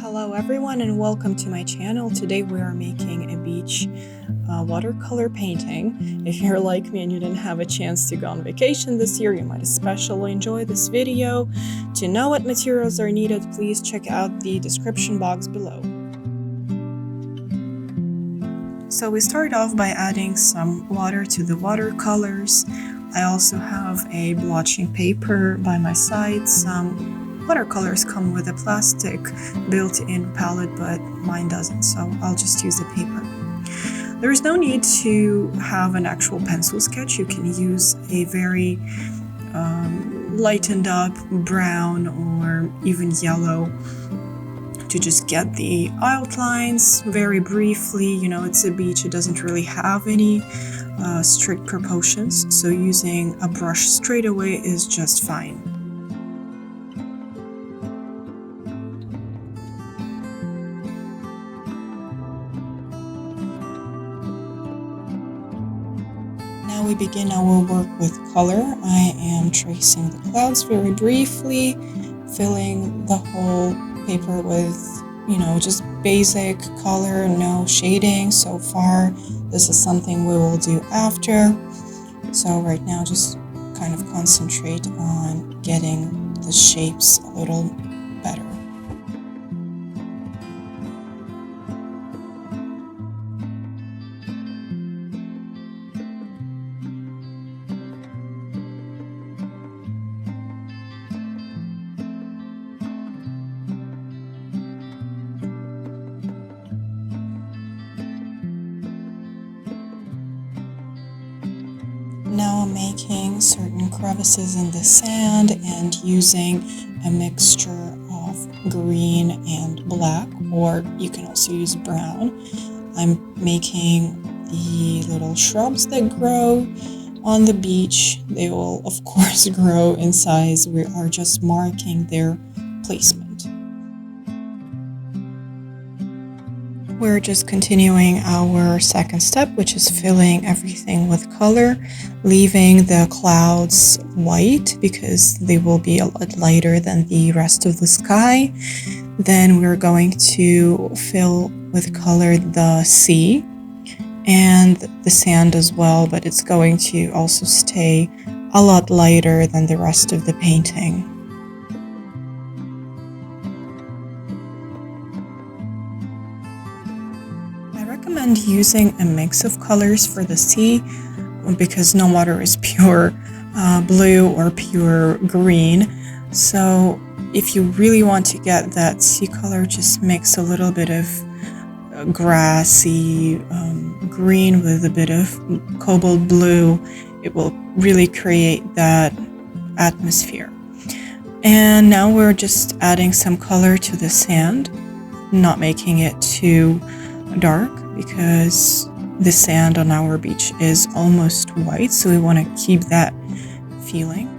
Hello everyone and welcome to my channel. Today we are making a beach watercolor painting. If you're like me and you didn't have a chance to go on vacation this year, you might especially enjoy this video. To know what materials are needed, please check out the description box below. So we start off by adding some water to the watercolors. I also have a blotching paper by my side. Some watercolors come with a plastic built-in palette, but mine doesn't, so I'll just use the paper. There is no need to have an actual pencil sketch. You can use a very lightened up brown or even yellow to just get the outlines very briefly. You know, it's a beach, it doesn't really have any strict proportions, so using a brush straight away is just fine. Now we begin our work with color. I am tracing the clouds very briefly, filling the whole paper with, just basic color, no shading so far. This is something we will do after. So right now just kind of concentrate on getting the shapes a little better. Now I'm making certain crevices in the sand and using a mixture of green and black, or you can also use brown. I'm making the little shrubs that grow on the beach. They will of course grow in size. We are just marking their placement. We're just continuing our second step, which is filling everything with color, leaving the clouds white because they will be a lot lighter than the rest of the sky. Then we're going to fill with color the sea and the sand as well, but it's going to also stay a lot lighter than the rest of the painting. I recommend using a mix of colors for the sea because no water is pure blue or pure green. So if you really want to get that sea color, just mix a little bit of grassy green with a bit of cobalt blue. It will really create that atmosphere. And now we're just adding some color to the sand, not making it too dark because the sand on our beach is almost white, so we want to keep that feeling.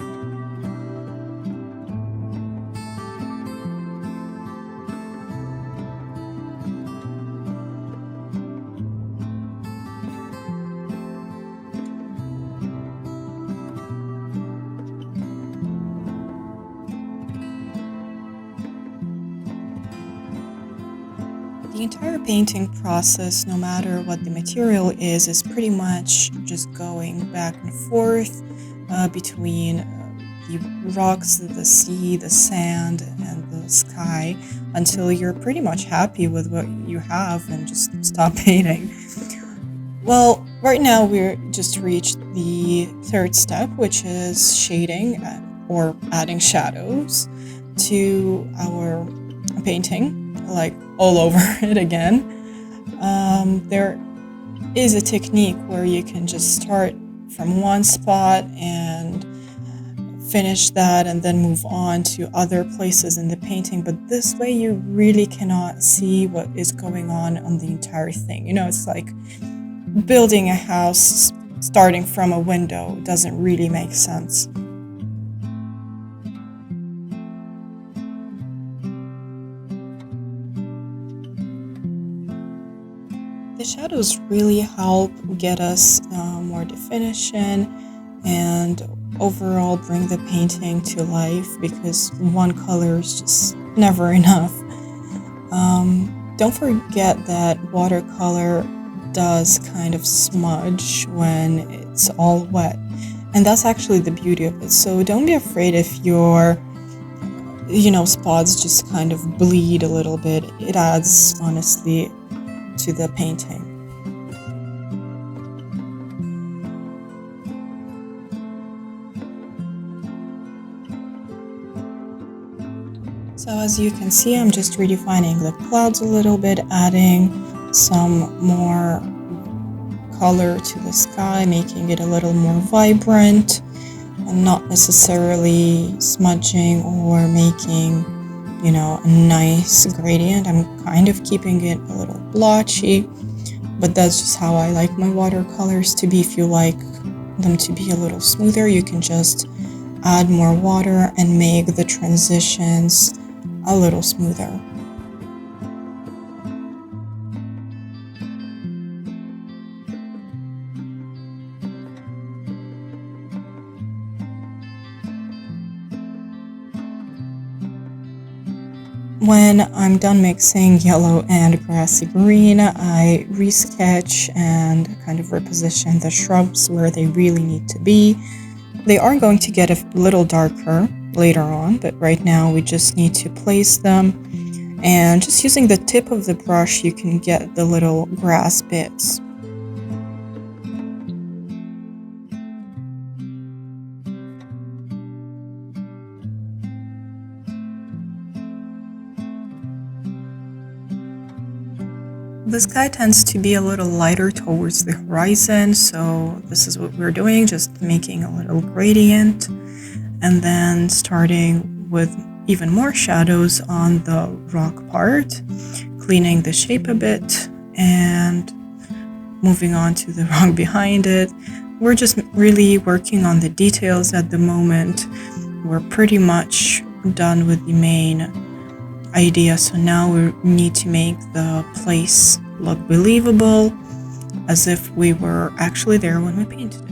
The entire painting process, no matter what the material is pretty much just going back and forth between the rocks, the sea, the sand, and the sky until you're pretty much happy with what you have and just stop painting. Well, right now we're just reached the third step, which is shading or adding shadows to our painting, like all over it again. There is a technique where you can just start from one spot and finish that and then move on to other places in the painting, but this way you really cannot see what is going on the entire thing. It's like building a house starting from a window. Doesn't really make sense. The shadows really help get us more definition and overall bring the painting to life because one color is just never enough. Don't forget that watercolor does kind of smudge when it's all wet. And that's actually the beauty of it. So don't be afraid if your, spots just kind of bleed a little bit. It adds, honestly, to the painting. So as you can see, I'm just redefining the clouds a little bit, adding some more color to the sky, making it a little more vibrant, and not necessarily smudging or making, a nice gradient. I'm kind of keeping it a little blotchy, but that's just how I like my watercolors to be. If you like them to be a little smoother, you can just add more water and make the transitions a little smoother. When I'm done mixing yellow and grassy green, I resketch and kind of reposition the shrubs where they really need to be. They are going to get a little darker later on, but right now we just need to place them. And just using the tip of the brush, you can get the little grass bits. The sky tends to be a little lighter towards the horizon, so this is what we're doing, just making a little gradient, and then starting with even more shadows on the rock part, cleaning the shape a bit, and moving on to the rock behind it. We're just really working on the details at the moment. We're pretty much done with the main idea, so now we need to make the place look believable, as if we were actually there when we painted it.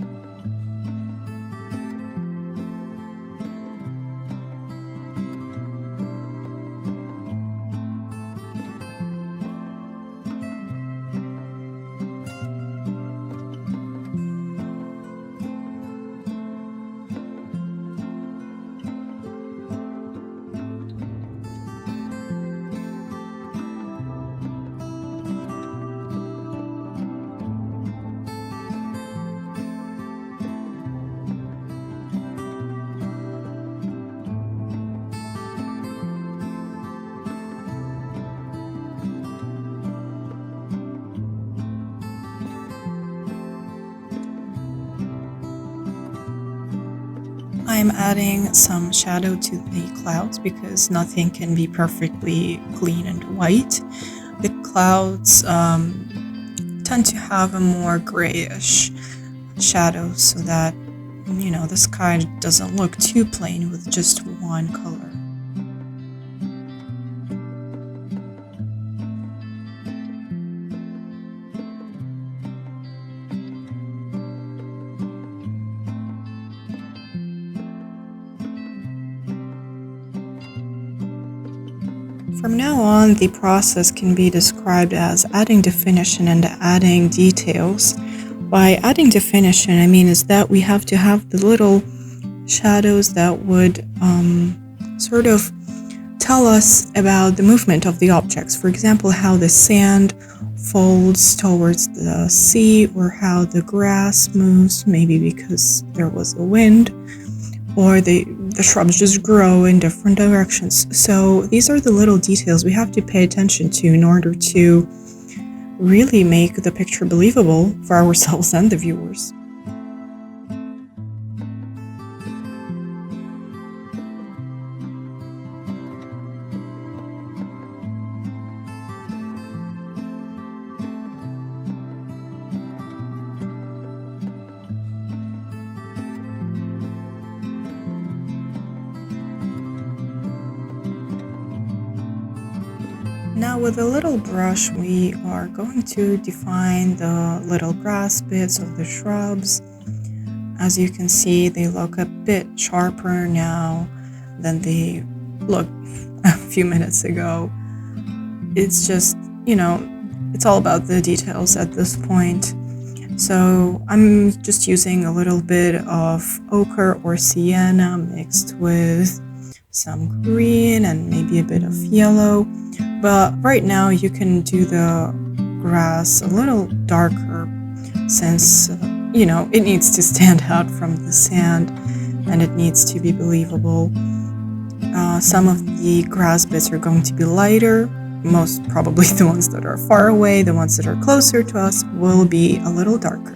I'm adding some shadow to the clouds because nothing can be perfectly clean and white. The clouds tend to have a more grayish shadow so that, the sky doesn't look too plain with just one color. From now on, the process can be described as adding definition and adding details. By adding definition, I mean is that we have to have the little shadows that would sort of tell us about the movement of the objects. For example, how the sand folds towards the sea, or how the grass moves, maybe because there was a wind, or the shrubs just grow in different directions. So these are the little details we have to pay attention to in order to really make the picture believable for ourselves and the viewers. Now with a little brush, we are going to define the little grass bits of the shrubs. As you can see, they look a bit sharper now than they looked a few minutes ago. it's just, you know, it's all about the details at this point. So I'm just using a little bit of ochre or sienna mixed with some green and maybe a bit of yellow. But right now you can do the grass a little darker since, it needs to stand out from the sand and it needs to be believable. Some of the grass bits are going to be lighter. Most probably the ones that are far away, the ones that are closer to us will be a little darker.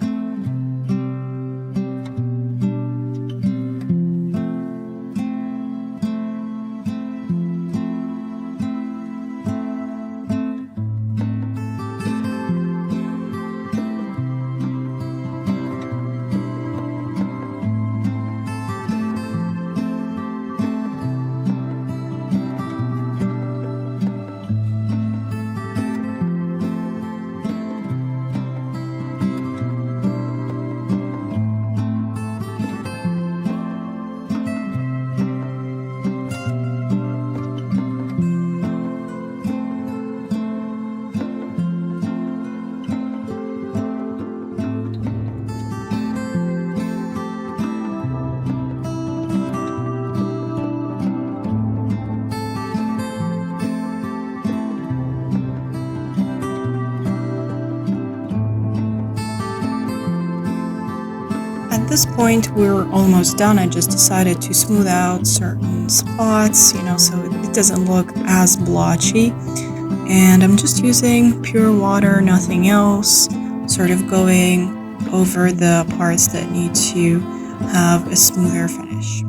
At this point, we're almost done. I just decided to smooth out certain spots, so it doesn't look as blotchy. And I'm just using pure water, nothing else, sort of going over the parts that need to have a smoother finish.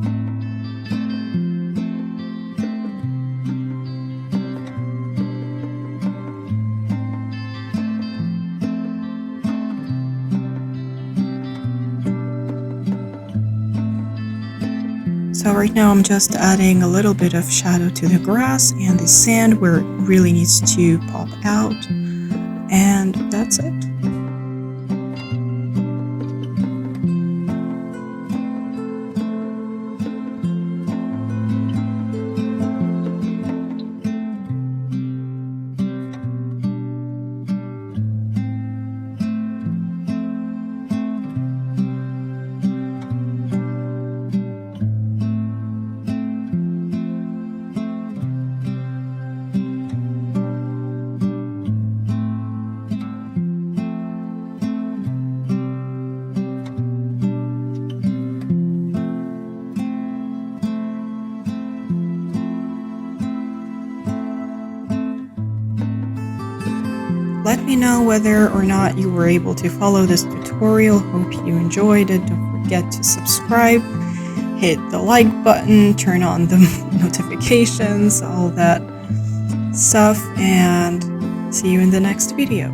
So right now I'm just adding a little bit of shadow to the grass and the sand where it really needs to pop out. And that's it. Let me know whether or not you were able to follow this tutorial. Hope you enjoyed it. Don't forget to subscribe, hit the like button, turn on the notifications, all that stuff, and see you in the next video.